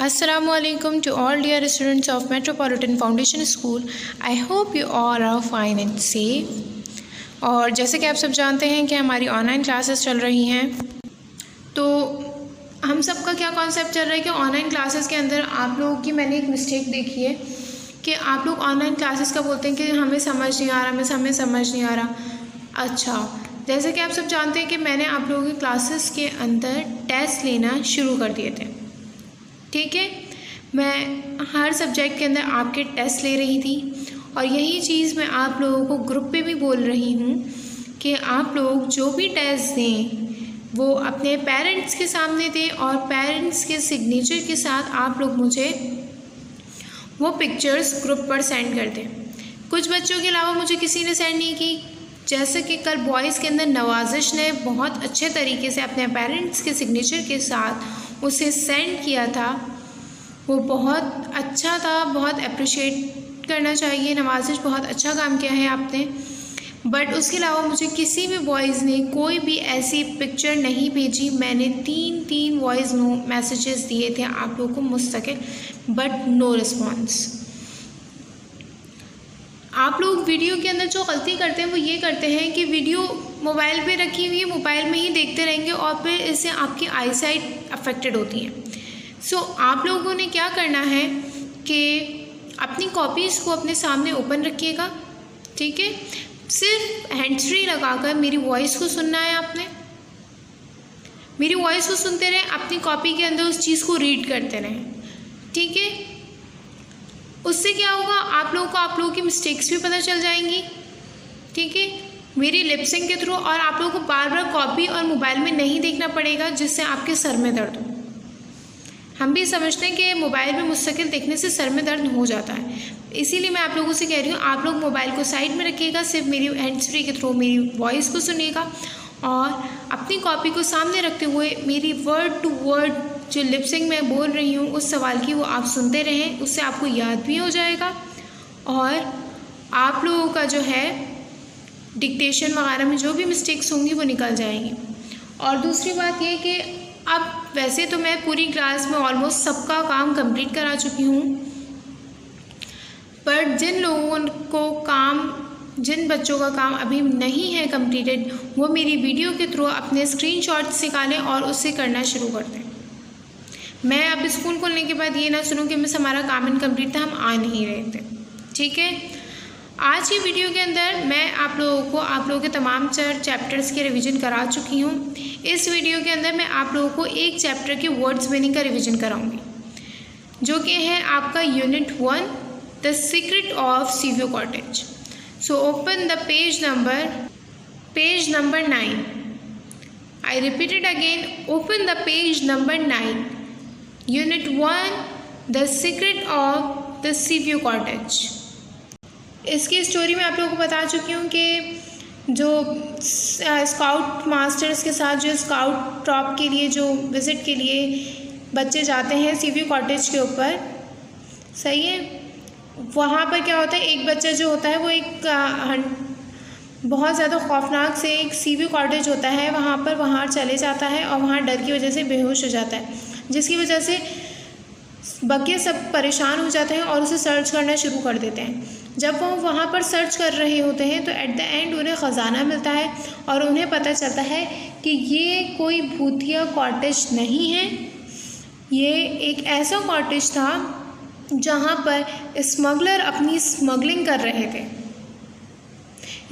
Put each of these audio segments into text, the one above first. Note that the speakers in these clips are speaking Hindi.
Assalamualaikum to all dear students of Metropolitan Foundation School. I hope you all are fine and safe. और जैसे कि आप सब जानते हैं कि हमारी ऑनलाइन क्लासेस चल रही हैं, तो हम सब का क्या कॉन्सेप्ट चल रहा है कि ऑनलाइन क्लासेस के अंदर आप लोगों की मैंने एक मिस्टेक देखी है कि आप लोग ऑनलाइन क्लासेस का बोलते हैं कि हमें समझ नहीं आ रहा, हमें समझ नहीं आ रहा। अच्छा, जैसे कि आप सब जानते हैं कि मैंने आप लोगों की क्लासेस के अंदर टेस्ट लेना शुरू कर दिए थे, ठीक है। मैं हर सब्जेक्ट के अंदर आपके टेस्ट ले रही थी और यही चीज़ मैं आप लोगों को ग्रुप पे भी बोल रही हूँ कि आप लोग जो भी टेस्ट दें वो अपने पेरेंट्स के सामने दें और पेरेंट्स के सिग्नेचर के साथ आप लोग मुझे वो पिक्चर्स ग्रुप पर सेंड कर दें। कुछ बच्चों के अलावा मुझे किसी ने सेंड नहीं की, जैसे कि कल बॉयज़ के अंदर नवाजिश ने बहुत अच्छे तरीके से अपने पेरेंट्स के सिग्नेचर के साथ उसे सेंड किया था। वो बहुत अच्छा था, बहुत अप्रिशिएट करना चाहिए। नवाजिश, बहुत अच्छा काम किया है आपने। बट उसके अलावा मुझे किसी भी बॉयज़ ने कोई भी ऐसी पिक्चर नहीं भेजी। मैंने तीन वॉइस मैसेजेस दिए थे आप लोगों को मुस्तकिल, बट नो रिस्पॉन्स। आप लोग वीडियो के अंदर जो गलती करते हैं वो ये करते हैं कि वीडियो मोबाइल पे रखी हुई है, मोबाइल में ही देखते रहेंगे और फिर इससे आपकी आई साइट अफेक्टेड होती है। सो आप लोगों ने क्या करना है कि अपनी कॉपीज़ को अपने सामने ओपन रखिएगा, ठीक है। सिर्फ हैंड्स फ्री लगाकर मेरी वॉइस को सुनना है आपने। मेरी वॉइस को सुनते रहें, अपनी कॉपी के अंदर उस चीज़ को रीड करते रहें, ठीक है। उससे क्या होगा, आप लोगों की मिस्टेक्स भी पता चल जाएंगी, ठीक है, मेरी लिपसिंग के थ्रू। और आप लोगों को बार बार कॉपी और मोबाइल में नहीं देखना पड़ेगा जिससे आपके सर में दर्द हो। हम भी समझते हैं कि मोबाइल में मुस्तकिल देखने से सर में दर्द हो जाता है, इसीलिए मैं आप लोगों से कह रही हूँ आप लोग मोबाइल को साइड में रखिएगा, सिर्फ मेरी हैंड्स फ्री के थ्रू मेरी वॉइस को सुनिएगा और अपनी कॉपी को सामने रखते हुए मेरी वर्ड टू वर्ड जो लिपसिंग मैं बोल रही हूँ उस सवाल की वो आप सुनते रहें। उससे आपको याद भी हो जाएगा और आप लोगों का जो है डिक्टेशन वगैरह में जो भी मिस्टेक्स होंगी वो निकल जाएंगी। और दूसरी बात ये कि अब वैसे तो मैं पूरी क्लास में ऑलमोस्ट सबका काम कंप्लीट करा चुकी हूँ, पर जिन बच्चों का काम अभी नहीं है कंप्लीटेड वो मेरी वीडियो के थ्रू अपने स्क्रीनशॉट्स निकालें और उससे करना शुरू कर दें। मैं अब स्कूल खोलने के बाद ये ना सुनूं कि मिस हमारा काम इनकम्प्लीट था, हम आ नहीं रहे थे, ठीक है। आज की वीडियो के अंदर मैं आप लोगों के तमाम चैप्टर्स के रिवीजन करा चुकी हूँ। इस वीडियो के अंदर मैं आप लोगों को एक चैप्टर के वर्ड्स मीनिंग का रिवीजन कराऊंगी, जो कि है आपका unit 1, the secret of Seaview cottage. So open the page number 9। I repeated again, open the page number 9, unit 1, the secret of the Seaview cottage. इसकी स्टोरी मैं आप लोगों को बता चुकी हूँ कि जो स्काउट मास्टर्स के साथ जो स्काउट ट्रॉप के लिए जो विज़िट के लिए बच्चे जाते हैं सीवियो कॉटेज के ऊपर, सही है। वहाँ पर क्या होता है, एक बच्चा जो होता है वो एक बहुत ज़्यादा खौफनाक से एक सीवियो कॉटेज होता है वहाँ चले जाता है और वहाँ डर की वजह से बेहोश हो जाता है, जिसकी वजह से बाकी सब परेशान हो जाते हैं और उसे सर्च करना शुरू कर देते हैं। जब वो वहाँ पर सर्च कर रहे होते हैं तो एट द एंड उन्हें ख़जाना मिलता है और उन्हें पता चलता है कि ये कोई भूतिया कॉटेज नहीं है, ये एक ऐसा कॉटेज था जहाँ पर स्मगलर अपनी स्मगलिंग कर रहे थे।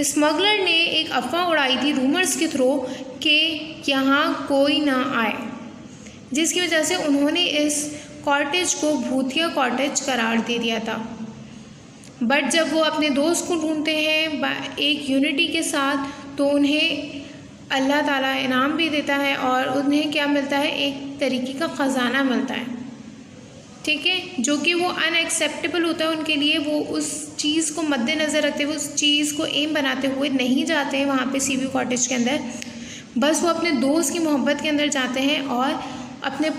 स्मगलर ने एक अफवाह उड़ाई थी रूमर्स के थ्रू कि यहाँ कोई ना आए, जिसकी वजह से उन्होंने इस कॉटेज को भूतिया कॉटेज करार दे दिया था। बट जब वो अपने दोस्त को ढूंढते हैं एक यूनिटी के साथ, तो उन्हें अल्लाह ताला इनाम भी देता है और उन्हें क्या मिलता है, एक तरीके का ख़जाना मिलता है, ठीक है, जो कि वो अनएक्सेप्टेबल होता है उनके लिए। वो उस चीज़ को मद्देनज़र रखते हुए, उस चीज़ को एम बनाते हुए नहीं जाते हैं वहाँ पे सीवियो कॉटेज के अंदर। बस वो अपने दोस्त की मोहब्बत के अंदर जाते हैं और अपने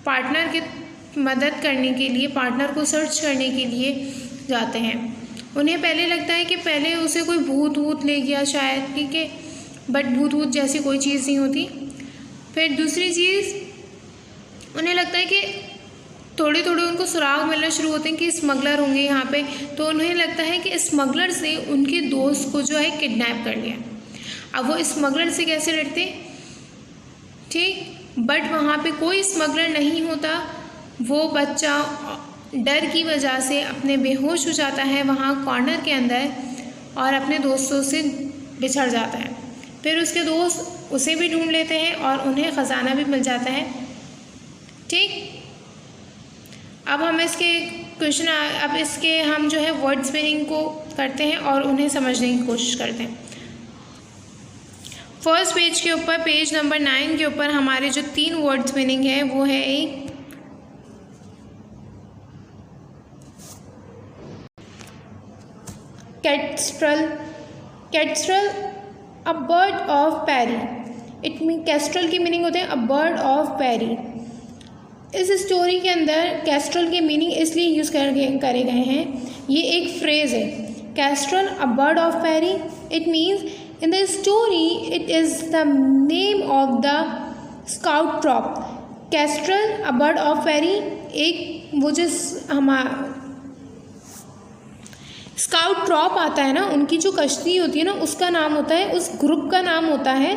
पार्टनर की मदद करने के लिए, पार्टनर को सर्च करने के लिए जाते हैं। उन्हें पहले लगता है कि पहले उसे कोई भूत ले गया शायद, ठीक है, बट भूत जैसी कोई चीज़ नहीं होती। फिर दूसरी चीज़, उन्हें लगता है कि थोड़े थोड़े उनको सुराग मिलना शुरू होते हैं कि स्मगलर होंगे यहाँ पे, तो उन्हें लगता है कि स्मगलर ने उनके दोस्त को जो है किडनैप कर लिया। अब वो स्मगलर से कैसे लड़ते, ठीक, बट वहाँ पे कोई स्मगलर नहीं होता। वो बच्चा डर की वजह से अपने बेहोश हो जाता है वहाँ कॉर्नर के अंदर और अपने दोस्तों से बिछड़ जाता है। फिर उसके दोस्त उसे भी ढूंढ लेते हैं और उन्हें ख़जाना भी मिल जाता है, ठीक। अब हम इसके क्वेश्चन, अब इसके हम जो है वर्ड स्पेलिंग को करते हैं और उन्हें समझने की कोशिश करते हैं। फर्स्ट पेज के ऊपर, पेज नंबर 9 के ऊपर हमारे जो 3 वर्ड्स मीनिंग है वो है एक kestrel. Kestrel a bird of prey. It mean kestrel की मीनिंग होते हैं अ बर्ड ऑफ पैरी। इस स्टोरी के अंदर कैस्ट्रल के मीनिंग इसलिए यूज़ करे गए हैं, ये एक फ्रेज़ है, kestrel a bird of prey. It means in the story it is the name of the scout troop. Kestrel, a bird of पैरी, एक वो जिस हमारा स्काउट ट्रॉप आता है ना, उनकी जो कश्ती होती है ना, उसका नाम होता है, उस ग्रुप का नाम होता है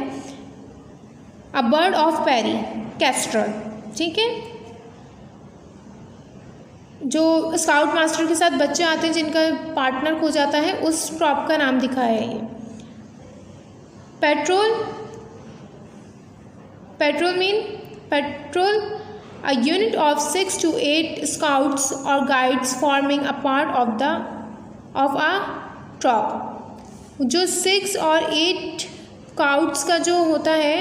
a bird of prey, kestrel, ठीक है। जो स्काउट मास्टर के साथ बच्चे आते हैं जिनका पार्टनर खो जाता है, उस ट्रॉप का नाम दिखाया है ये। Petrol, petrol mean petrol a unit of 6 to 8 scouts or guides forming a part of a troop। जो 6 और 8 स्काउट्स का जो होता है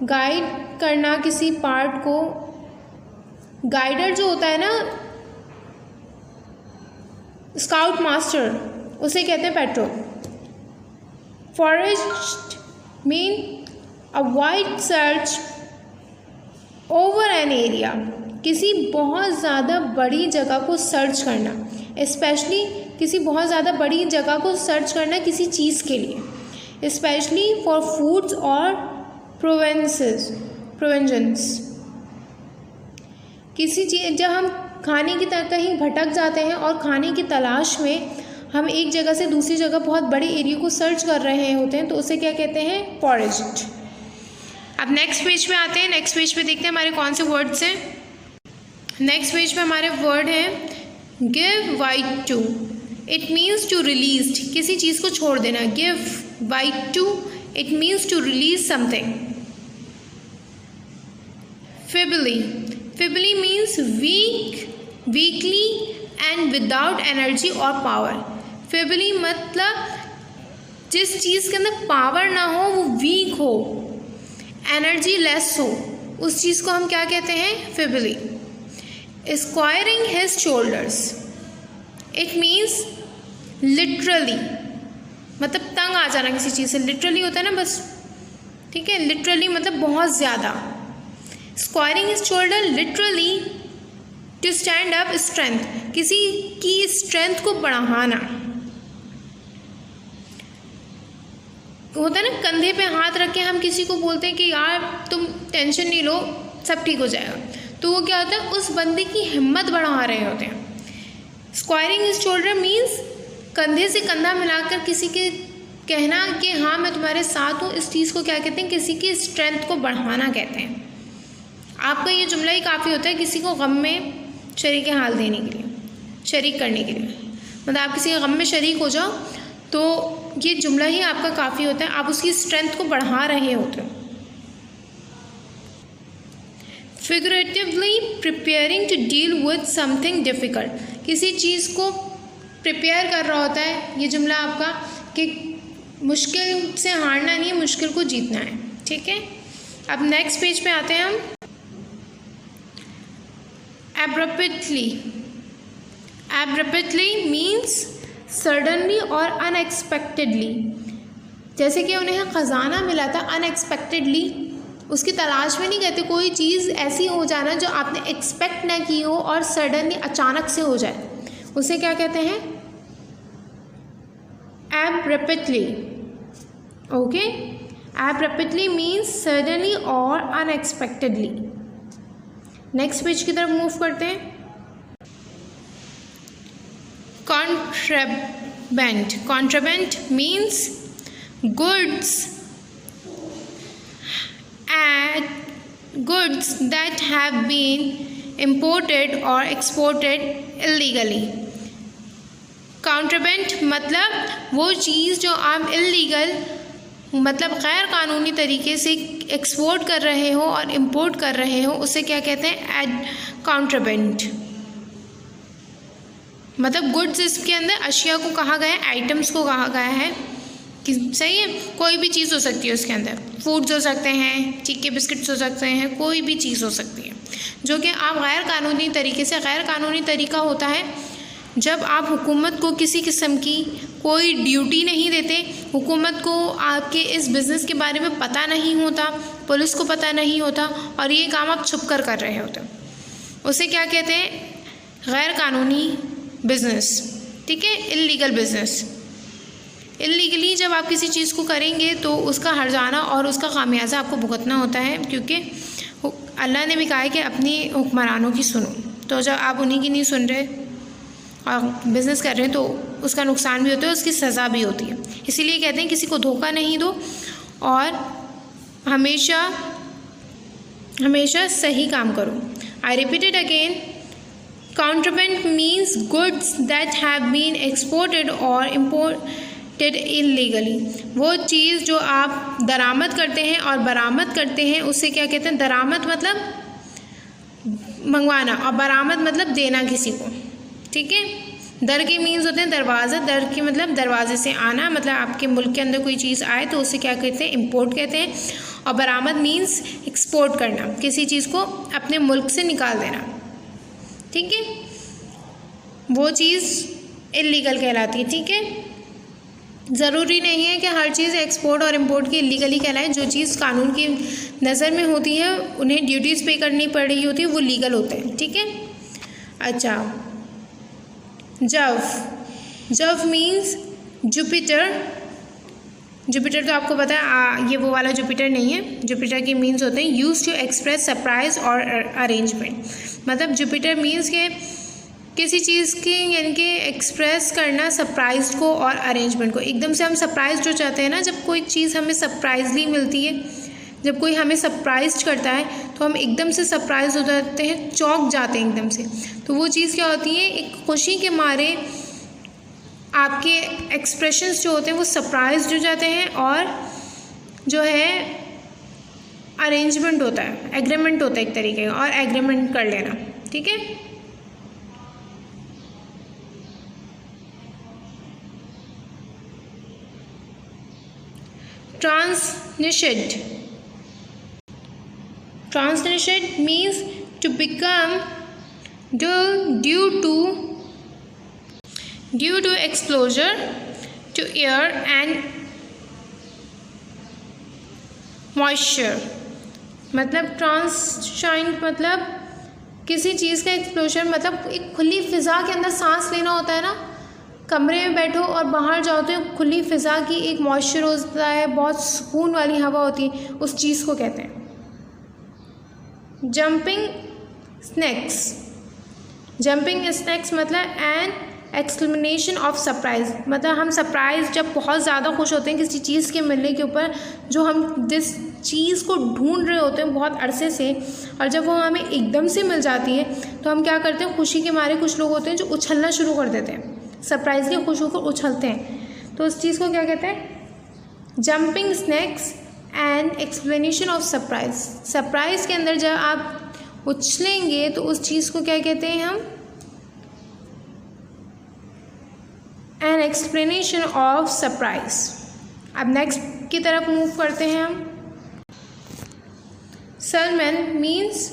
गाइड करना किसी पार्ट को, गाइडर जो होता है ना स्काउट मास्टर, उसे कहते हैं petrol. Forest mean a wide search over an area, किसी बहुत ज़्यादा बड़ी जगह को सर्च करना, स्पेशली किसी बहुत ज़्यादा बड़ी जगह को सर्च करना किसी चीज़ के लिए, स्पेशली फॉर फूड्स और प्रोवेंशंस। किसी चीज़, जब हम खाने की तरह कहीं भटक जाते हैं और खाने की तलाश में हम एक जगह से दूसरी जगह बहुत बड़े एरिया को सर्च कर रहे होते हैं, तो उसे क्या कहते हैं, फॉरेस्ट। अब नेक्स्ट पेज पे आते हैं। नेक्स्ट पेज पे देखते हैं हमारे कौन से वर्ड्स हैं। नेक्स्ट पेज पे हमारे वर्ड हैं give vent to. It means to release, किसी चीज़ को छोड़ देना। Give vent to, it means to release something. Feebly, feebly means weak, weakly and without energy और पावर। फिबली मतलब जिस चीज़ के अंदर पावर ना हो, वो वीक हो, एनर्जी लेस हो, उस चीज़ को हम क्या कहते हैं, feebly. Squaring his shoulders, it means literally, मतलब तंग आ जाना किसी चीज़ से। लिटरली होता है ना बस, ठीक है, लिटरली मतलब बहुत ज़्यादा। Squaring his shoulder literally to stand up strength, किसी की स्ट्रेंथ को बढ़ाना। होता है ना कंधे पे हाथ रख के हम किसी को बोलते हैं कि यार तुम टेंशन नहीं लो, सब ठीक हो जाएगा, तो वो क्या होता है, उस बंदे की हिम्मत बढ़ा रहे होते हैं। स्क्वायरिंग हिज शोल्डर मीन्स कंधे से कंधा मिलाकर किसी के कहना कि हाँ मैं तुम्हारे साथ हूँ, इस चीज़ को क्या कहते हैं, किसी की स्ट्रेंथ को बढ़ाना कहते हैं। आपका ये जुमला ही काफ़ी होता है किसी को गम में शरीक हाल देने के लिए, शरीक करने के लिए। मतलब आप किसी के गम में शरीक हो जाओ तो ये जुमला ही आपका काफ़ी होता है, आप उसकी स्ट्रेंथ को बढ़ा रहे होते हो। Figuratively preparing to deal with something difficult, किसी चीज़ को प्रिपेयर कर रहा होता है ये जुमला आपका, कि मुश्किल से हारना नहीं है, मुश्किल को जीतना है, ठीक है। अब नेक्स्ट पेज पे आते हैं हम। एब्रप्टली, एब्रप्टली मीन्स सडनली और अनएक्सपेक्टेडली। जैसे कि उन्हें ख़जाना मिला था अनएक्सपेक्टेडली, उसकी तलाश में नहीं कहते, कोई चीज़ ऐसी हो जाना जो आपने एक्सपेक्ट ना की हो और सडनली अचानक से हो जाए, उसे क्या कहते हैं, abruptly. Okay, abruptly means suddenly और अनएक्सपेक्टेडली। नेक्स्ट पेज की तरफ मूव करते हैं। Contraband. Contraband means goods that have been imported or exported illegally. Contraband मतलब वो चीज़ जो आप इलीगल मतलब गैर कानूनी तरीके से एक्सपोर्ट कर रहे हो और इंपोर्ट कर रहे हो, उसे क्या कहते हैं? कॉन्ट्राबैंड। मतलब गुड्स इसके अंदर अशिया को कहा गया है, आइटम्स को कहा गया है कि सही है, कोई भी चीज़ हो सकती है उसके अंदर, फूड्स हो सकते हैं, चीके बिस्किट्स हो सकते हैं, कोई भी चीज़ हो सकती है जो कि आप गैर कानूनी तरीके से, गैर कानूनी तरीका होता है जब आप हुकूमत को किसी किस्म की कोई ड्यूटी नहीं देते, हुकूमत को आपके इस बिज़नेस के बारे में पता नहीं होता, पुलिस को पता नहीं होता और ये काम आप छुप कर रहे होते, उसे क्या कहते हैं? गैर कानूनी बिज़नेस। ठीक है, इल्लीगल बिज़नेस। इल्लीगली जब आप किसी चीज़ को करेंगे तो उसका हर्जाना और उसका खामियाजा आपको भुगतना होता है, क्योंकि अल्लाह ने भी कहा है कि अपनी हुक्मरानों की सुनो। तो जब आप उन्हीं की नहीं सुन रहे और बिज़नेस कर रहे हैं तो उसका नुकसान भी होता है, उसकी सज़ा भी होती है। इसीलिए कहते हैं किसी को धोखा नहीं दो और हमेशा हमेशा सही काम करो। I repeat it again, contraband means goods that have been exported और इम्पोर्टेड इलीगली। वो चीज़ जो आप दरामद करते हैं और बरामद करते हैं उसे क्या कहते हैं? दरामद मतलब मंगवाना और बरामद मतलब देना किसी को। ठीक है, दर के मीन्स होते हैं दरवाज़ा, दर की मतलब दरवाजे से आना, मतलब आपके मुल्क के अंदर कोई चीज़ आए तो उसे क्या कहते हैं? इम्पोर्ट कहते हैं। और बरामद मीन्स एक्सपोर्ट करना, किसी चीज़ को अपने मुल्क से निकाल देना। ठीक है, वो चीज़ इलीगल कहलाती है। ठीक है, ज़रूरी नहीं है कि हर चीज़ एक्सपोर्ट और इम्पोर्ट की इलीगली कहलाए। जो चीज़ कानून की नज़र में होती है उन्हें ड्यूटीज़ पे करनी पड़ रही होती है, वो लीगल होते हैं। ठीक है, अच्छा, जव मीन्स जुपिटर। जुपिटर तो आपको पता है ये वो वाला जुपिटर नहीं है। जुपिटर के मीन्स होते हैं यूज टू एक्सप्रेस सरप्राइज और अरेंजमेंट। मतलब जुपिटर मीन्स के किसी चीज़ की यानी कि एक्सप्रेस करना सरप्राइज को और अरेंजमेंट को। एकदम से हम सरप्राइज हो जाते हैं ना, जब कोई चीज़ हमें सरप्राइजली मिलती है, जब कोई हमें सरप्राइज करता है तो हम एकदम से सरप्राइज हो जाते हैं, चौंक जाते हैं एकदम से। तो वो चीज़ क्या होती है? एक खुशी के मारे आपके एक्सप्रेशंस जो होते हैं वो सरप्राइज हो जाते हैं और जो है अरेंजमेंट होता है, एग्रीमेंट होता है एक तरीके का, और एग्रीमेंट कर लेना। ठीक है, Transnited means to become due to exposure to air and moisture। मतलब ट्रांसशाइंट मतलब किसी चीज़ का एक्सप्लोजर, मतलब एक खुली फ़िज़ा के अंदर सांस लेना होता है ना। कमरे में बैठो और बाहर जाओ तो खुली फ़िज़ा की एक मॉइस्चर होता है, बहुत सुकून वाली हवा होती है, उस चीज़ को कहते हैं। जंपिंग स्नैक्स मतलब एन एक्सक्लेमेशन ऑफ सरप्राइज। मतलब हम सरप्राइज जब बहुत ज़्यादा खुश होते हैं किसी चीज़ के मिलने के ऊपर, जो हम जिस चीज़ को ढूंढ रहे होते हैं बहुत अरसे से, और जब वो हमें एकदम से मिल जाती है तो हम क्या करते हैं? खुशी के मारे कुछ लोग होते हैं जो उछलना शुरू कर देते हैं, सरप्राइजली खुश होकर उछलते हैं। तो उस चीज़ को क्या कहते हैं? Jumping snacks and explanation of surprise. Surprise के अंदर जब आप उछलेंगे तो उस चीज़ को क्या कहते हैं हम? An explanation of surprise. अब नेक्स्ट की तरफ मूव करते हैं हम। सरमन मीन्स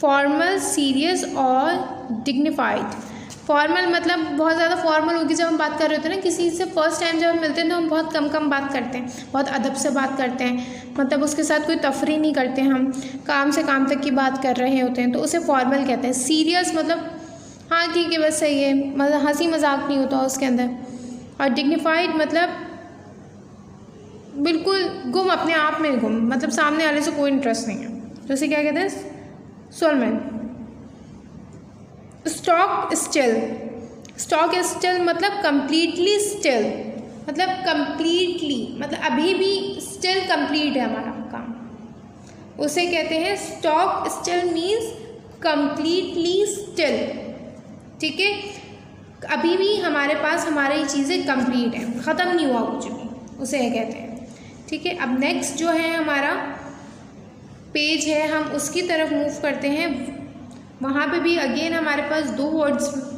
फॉर्मल, सीरियस और डिग्निफाइड। फॉर्मल मतलब बहुत ज़्यादा फॉर्मल होगी। जब हम बात कर रहे होते हैं ना किसी से फर्स्ट टाइम जब हम मिलते हैं तो हम बहुत कम बात करते हैं, बहुत अदब से बात करते हैं, मतलब उसके साथ कोई तफरी नहीं करते, हम काम से काम तक की बात कर रहे होते हैं, तो उसे फॉर्मल कहते हैं। सीरियस मतलब हाँ ठीक है बस सही है, मतलब हंसी मजाक नहीं होता उसके अंदर। और डिग्निफाइड मतलब बिल्कुल गुम, अपने आप में गुम, मतलब सामने वाले से कोई इंटरेस्ट नहीं है, तो उसे क्या कहते हैं? सोलमैन। स्टॉक स्टिल स्टॉक स्टिल मतलब कम्प्लीटली स्टिल, मतलब कम्प्लीटली मतलब अभी भी स्टिल कंप्लीट है हमारा काम, उसे कहते हैं stock still means completely still. ठीक है, अभी भी हमारे पास हमारी चीज़ें कंप्लीट हैं, ख़त्म नहीं हुआ कुछ भी, उसे ये कहते हैं। ठीक है, अब नेक्स्ट जो है हमारा पेज है, हम उसकी तरफ मूव करते हैं। वहाँ पे भी अगेन हमारे पास दो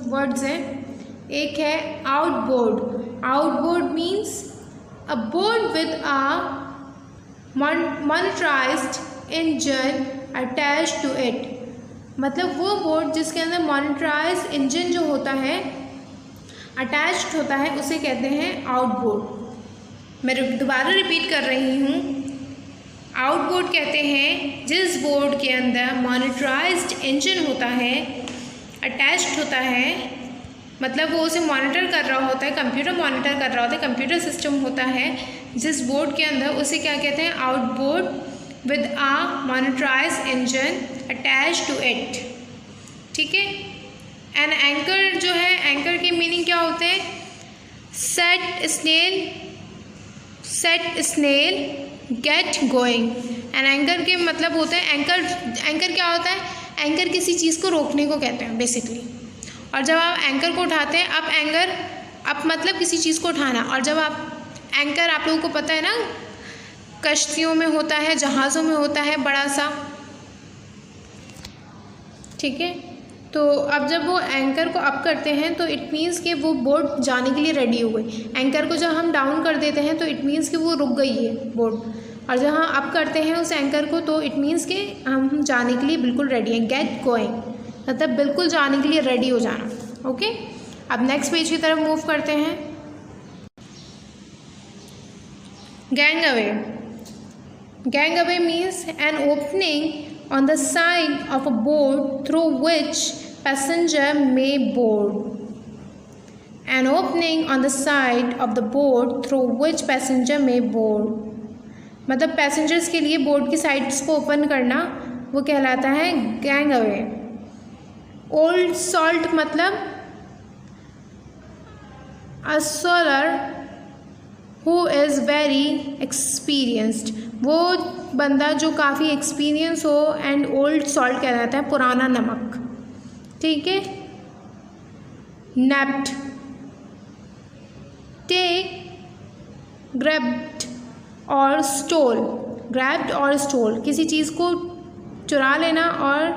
वर्ड्स हैं। एक है outboard. Outboard means a board with a monitorised engine attached to it, मतलब वो बोर्ड जिसके अंदर मॉनिटराइज्ड इंजन जो होता है अटैच्ड होता है, उसे कहते हैं आउटबोर्ड। मैं दोबारा रिपीट कर रही हूँ, आउटबोर्ड कहते हैं जिस बोर्ड के अंदर मॉनिटराइज्ड इंजन होता है, अटैच्ड होता है, मतलब वो उसे मॉनिटर कर रहा होता है, कंप्यूटर मॉनिटर कर रहा होता है, कंप्यूटर सिस्टम होता है जिस बोर्ड के अंदर, उसे क्या कहते हैं outboard with a monitorised engine attached to it. ठीक है, एन एंकर जो है, एंकर की मीनिंग क्या होते हैं, set snail get going. An anchor के मतलब होते हैं, एंकर क्या होता है, एंकर किसी चीज़ को रोकने को कहते हैं बेसिकली। और जब आप एंकर को उठाते हैं, आप मतलब किसी चीज़ को उठाना, और जब आप एंकर, आप लोगों को पता है ना, कश्तियों में होता है, जहाज़ों में होता है बड़ा सा। ठीक है, तो अब जब वो एंकर को अप करते हैं तो इट मीन्स कि वो बोट जाने के लिए रेडी हो गई। एंकर को जब हम डाउन कर देते हैं तो इट मीन्स कि वो रुक गई है बोट, और जब हम अप करते हैं उस एंकर को तो इट मीन्स कि हम जाने के लिए बिल्कुल रेडी हैं। गेट गोइंग मतलब बिल्कुल जाने के लिए रेडी हो जाना। ओके, अब नेक्स्ट पेज की तरफ मूव करते हैं। Gang away. Gang away means an opening on the side of a board through which passenger may board. An opening on the side of the board through which passenger may board. मतलब पैसेंजर्स के लिए बोर्ड की साइड्स को ओपन करना, वो कहलाता है गैंग अवे। ओल्ड सॉल्ट मतलब a sailor who is very experienced, वो बंदा जो काफ़ी एक्सपीरियंस हो, एंड ओल्ड सॉल्ट कहलाता है पुराना नमक। ठीक है, नैप्ड, टेक, ग्रैब्ड और स्टोल। ग्रैब्ड और स्टोल किसी चीज़ को चुरा लेना और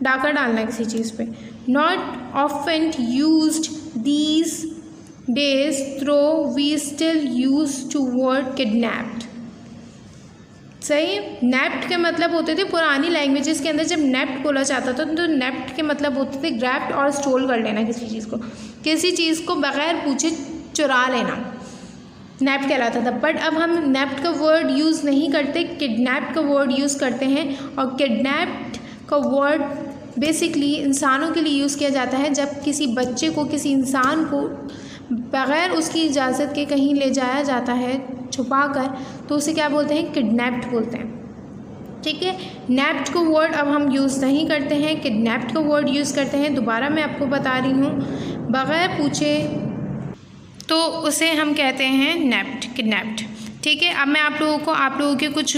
डाका डालना किसी चीज़ पे। Not often used these days though we still use to word kidnapped। सही, नेप्ट के मतलब होते थे पुरानी लैंग्वेजेस के अंदर, जब नेप्ट बोला जाता था तो नेप्ट के मतलब होते थे ग्रैब्ड और स्टोल कर लेना किसी चीज़ को बगैर पूछे चुरा लेना, नेप्ट कहलाता था। बट अब हम नेप्ट का वर्ड यूज़ नहीं करते, किडनैप्ड का वर्ड यूज़ करते हैं। और किडनैप्ड का वर्ड बेसिकली इंसानों के लिए यूज़ किया जाता है जब किसी बच्चे को, किसी इंसान को बग़ैर उसकी इजाज़त के कहीं ले जाया जाता है छुपा कर, तो उसे क्या बोलते हैं, किडनैप्ड बोलते हैं। ठीक है, नैप्ड को वर्ड अब हम यूज़ नहीं करते हैं, किडनैप्ड का वर्ड यूज़ करते हैं। दोबारा मैं आपको बता रही हूँ, बग़ैर पूछे तो उसे हम कहते हैं नैप्ड, किडनैप्ड। ठीक है, अब मैं आप लोगों के कुछ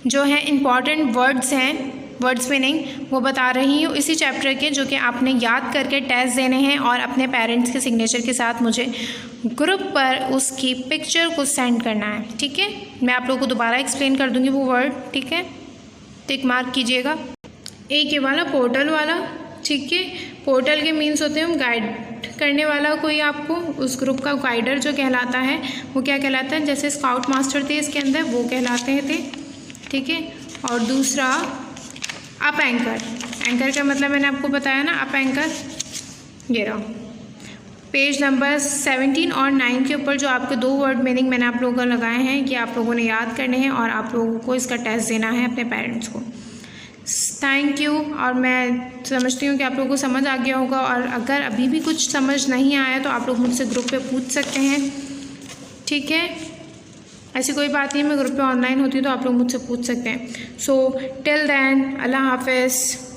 जो है इम्पॉर्टेंट वर्ड्स हैं, वर्ड्स मीनिंग वो बता रही हूँ इसी चैप्टर के, जो कि आपने याद करके टेस्ट देने हैं और अपने पेरेंट्स के सिग्नेचर के साथ मुझे ग्रुप पर उसकी पिक्चर को सेंड करना है। ठीक है, मैं आप लोगों को दोबारा एक्सप्लेन कर दूँगी वो वर्ड। ठीक है, टिक मार्क कीजिएगा। एक ये वाला पोर्टल वाला, ठीक है, पोर्टल के मीन्स होते हैं गाइड करने वाला कोई, आपको उस ग्रुप का गाइडर जो कहलाता है वो क्या कहलाता है, जैसे स्काउट मास्टर थे इसके अंदर, वो कहलाते थे। ठीक है, और दूसरा अप एंकर। एंकर का मतलब मैंने आपको बताया ना, अप एंकर। ये रहा पेज नंबर 17 और 9 के ऊपर जो आपके दो वर्ड मीनिंग मैंने आप लोगों को लगाए हैं, कि आप लोगों ने याद करने हैं और आप लोगों को इसका टेस्ट देना है अपने पेरेंट्स को। थैंक यू, और मैं समझती हूँ कि आप लोगों को समझ आ गया होगा, और अगर अभी भी कुछ समझ नहीं आया तो आप लोग मुझसे ग्रुप पे पूछ सकते हैं। ठीक है, ऐसी कोई बात नहीं, मैं ग्रुप पे ऑनलाइन होती हूँ तो आप लोग मुझसे पूछ सकते हैं। सो टिल देन, अल्लाह हाफिज़।